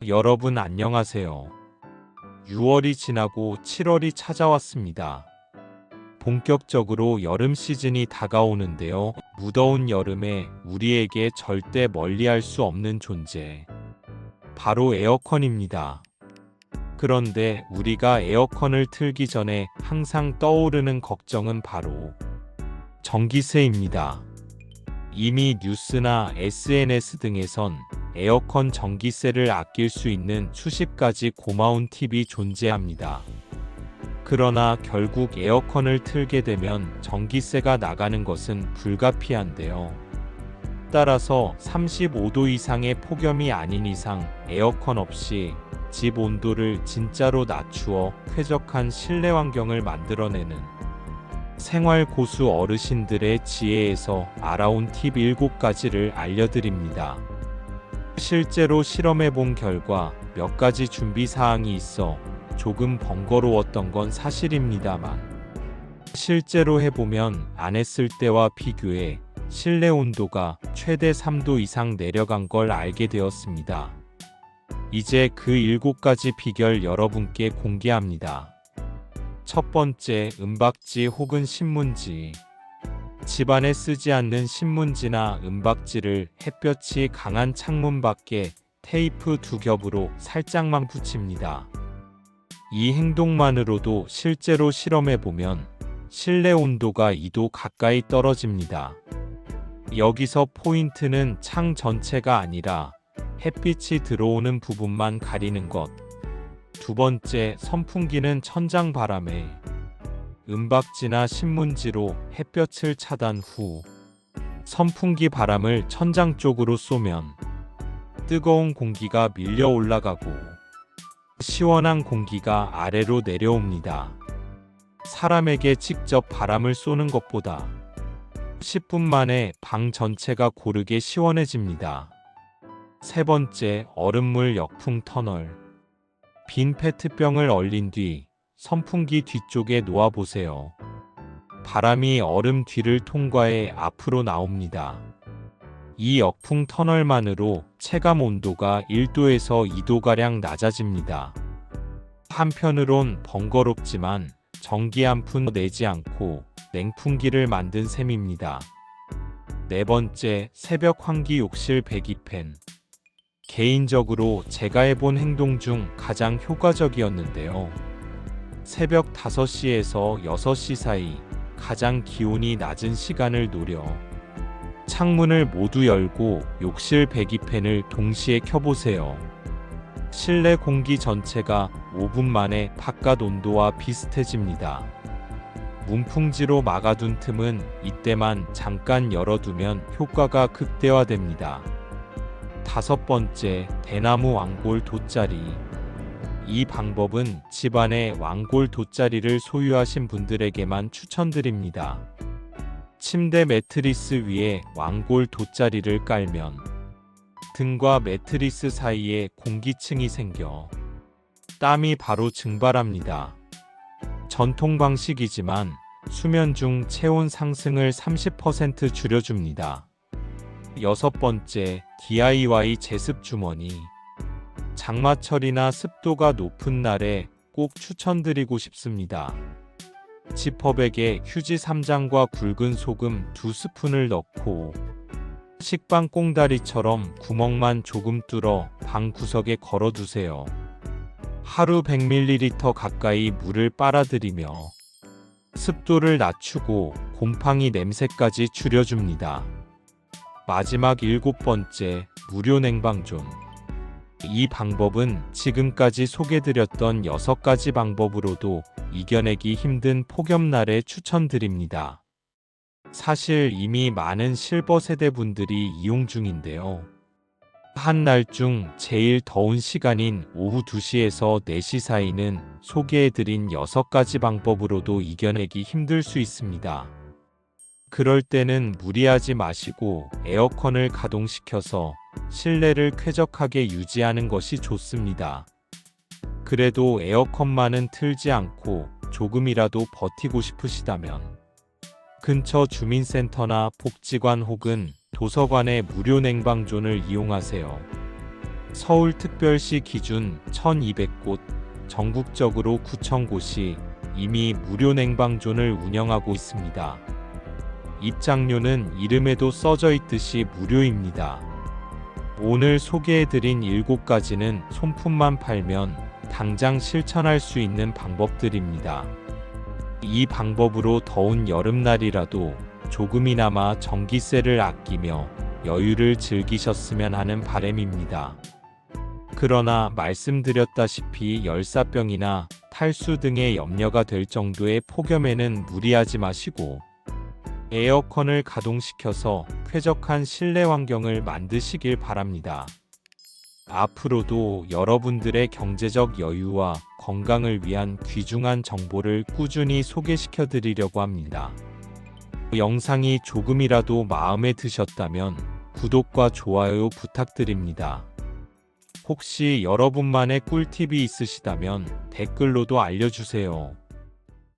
여러분 안녕하세요. 6월이 지나고 7월이 찾아왔습니다. 본격적으로 여름 시즌이 다가오는데요. 무더운 여름에 우리에게 절대 멀리할 수 없는 존재, 바로 에어컨입니다. 그런데 우리가 에어컨을 틀기 전에 항상 떠오르는 걱정은 바로 전기세입니다. 이미 뉴스나 SNS 등에선 에어컨 전기세를 아낄 수 있는 수십 가지 고마운 팁이 존재합니다. 그러나 결국 에어컨을 틀게 되면 전기세가 나가는 것은 불가피한데요. 따라서 35도 이상의 폭염이 아닌 이상 에어컨 없이 집 온도를 진짜로 낮추어 쾌적한 실내 환경을 만들어내는 생활 고수 어르신들의 지혜에서 알아온 팁 7가지를 알려드립니다. 실제로 실험해본 결과 몇 가지 준비사항이 있어 조금 번거로웠던 건 사실입니다만, 실제로 해보면 안 했을 때와 비교해 실내 온도가 최대 3도 이상 내려간 걸 알게 되었습니다. 이제 그 7가지 비결 여러분께 공개합니다. 첫 번째, 은박지 혹은 신문지. 집안에 쓰지 않는 신문지나 은박지를 햇볕이 강한 창문 밖에 테이프 2겹으로 살짝만 붙입니다. 이 행동만으로도 실제로 실험해보면 실내 온도가 2도 가까이 떨어집니다. 여기서 포인트는 창 전체가 아니라 햇빛이 들어오는 부분만 가리는 것. 두 번째, 선풍기는 천장 바람에 은박지나 신문지로 햇볕을 차단 후 선풍기 바람을 천장 쪽으로 쏘면 뜨거운 공기가 밀려 올라가고 시원한 공기가 아래로 내려옵니다. 사람에게 직접 바람을 쏘는 것보다 10분 만에 방 전체가 고르게 시원해집니다. 세 번째, 얼음물 역풍 터널. 빈 페트병을 얼린 뒤 선풍기 뒤쪽에 놓아보세요. 바람이 얼음 뒤를 통과해 앞으로 나옵니다. 이 역풍 터널만으로 체감 온도가 1도에서 2도가량 낮아집니다. 한편으론 번거롭지만 전기 한 푼 내지 않고 냉풍기를 만든 셈입니다. 네 번째, 새벽 환기 욕실 배기팬. 개인적으로 제가 해본 행동 중 가장 효과적이었는데요. 새벽 5시에서 6시 사이 가장 기온이 낮은 시간을 노려 창문을 모두 열고 욕실 배기팬을 동시에 켜보세요. 실내 공기 전체가 5분 만에 바깥 온도와 비슷해집니다. 문풍지로 막아둔 틈은 이때만 잠깐 열어두면 효과가 극대화됩니다. 다섯 번째, 대나무 왕골 돗자리. 이 방법은 집안에 왕골 돗자리를 소유하신 분들에게만 추천드립니다. 침대 매트리스 위에 왕골 돗자리를 깔면 등과 매트리스 사이에 공기층이 생겨 땀이 바로 증발합니다. 전통 방식이지만 수면 중 체온 상승을 30% 줄여줍니다. 여섯 번째, DIY 제습 주머니. 장마철이나 습도가 높은 날에 꼭 추천드리고 싶습니다. 지퍼백에 휴지 3장과 굵은 소금 2스푼을 넣고 식빵 꽁다리처럼 구멍만 조금 뚫어 방 구석에 걸어두세요. 하루 100ml 가까이 물을 빨아들이며 습도를 낮추고 곰팡이 냄새까지 줄여줍니다. 마지막 7번째, 무료 냉방존. 이 방법은 지금까지 소개드렸던 6가지 방법으로도 이겨내기 힘든 폭염날에 추천드립니다. 사실 이미 많은 실버 세대분들이 이용 중인데요. 한 날 중 제일 더운 시간인 오후 2시에서 4시 사이는 소개해드린 6가지 방법으로도 이겨내기 힘들 수 있습니다. 그럴 때는 무리하지 마시고 에어컨을 가동시켜서 실내를 쾌적하게 유지하는 것이 좋습니다. 그래도 에어컨만은 틀지 않고 조금이라도 버티고 싶으시다면 근처 주민센터나 복지관 혹은 도서관의 무료 냉방존을 이용하세요. 서울특별시 기준 1200곳, 전국적으로 9000곳이 이미 무료 냉방존을 운영하고 있습니다. 입장료는 이름에도 써져 있듯이 무료입니다. 오늘 소개해드린 7가지는 손품만 팔면 당장 실천할 수 있는 방법들입니다. 이 방법으로 더운 여름날이라도 조금이나마 전기세를 아끼며 여유를 즐기셨으면 하는 바람입니다. 그러나 말씀드렸다시피 열사병이나 탈수 등의 염려가 될 정도의 폭염에는 무리하지 마시고 에어컨을 가동시켜서 쾌적한 실내 환경을 만드시길 바랍니다. 앞으로도 여러분들의 경제적 여유와 건강을 위한 귀중한 정보를 꾸준히 소개시켜 드리려고 합니다. 영상이 조금이라도 마음에 드셨다면 구독과 좋아요 부탁드립니다. 혹시 여러분만의 꿀팁이 있으시다면 댓글로도 알려주세요.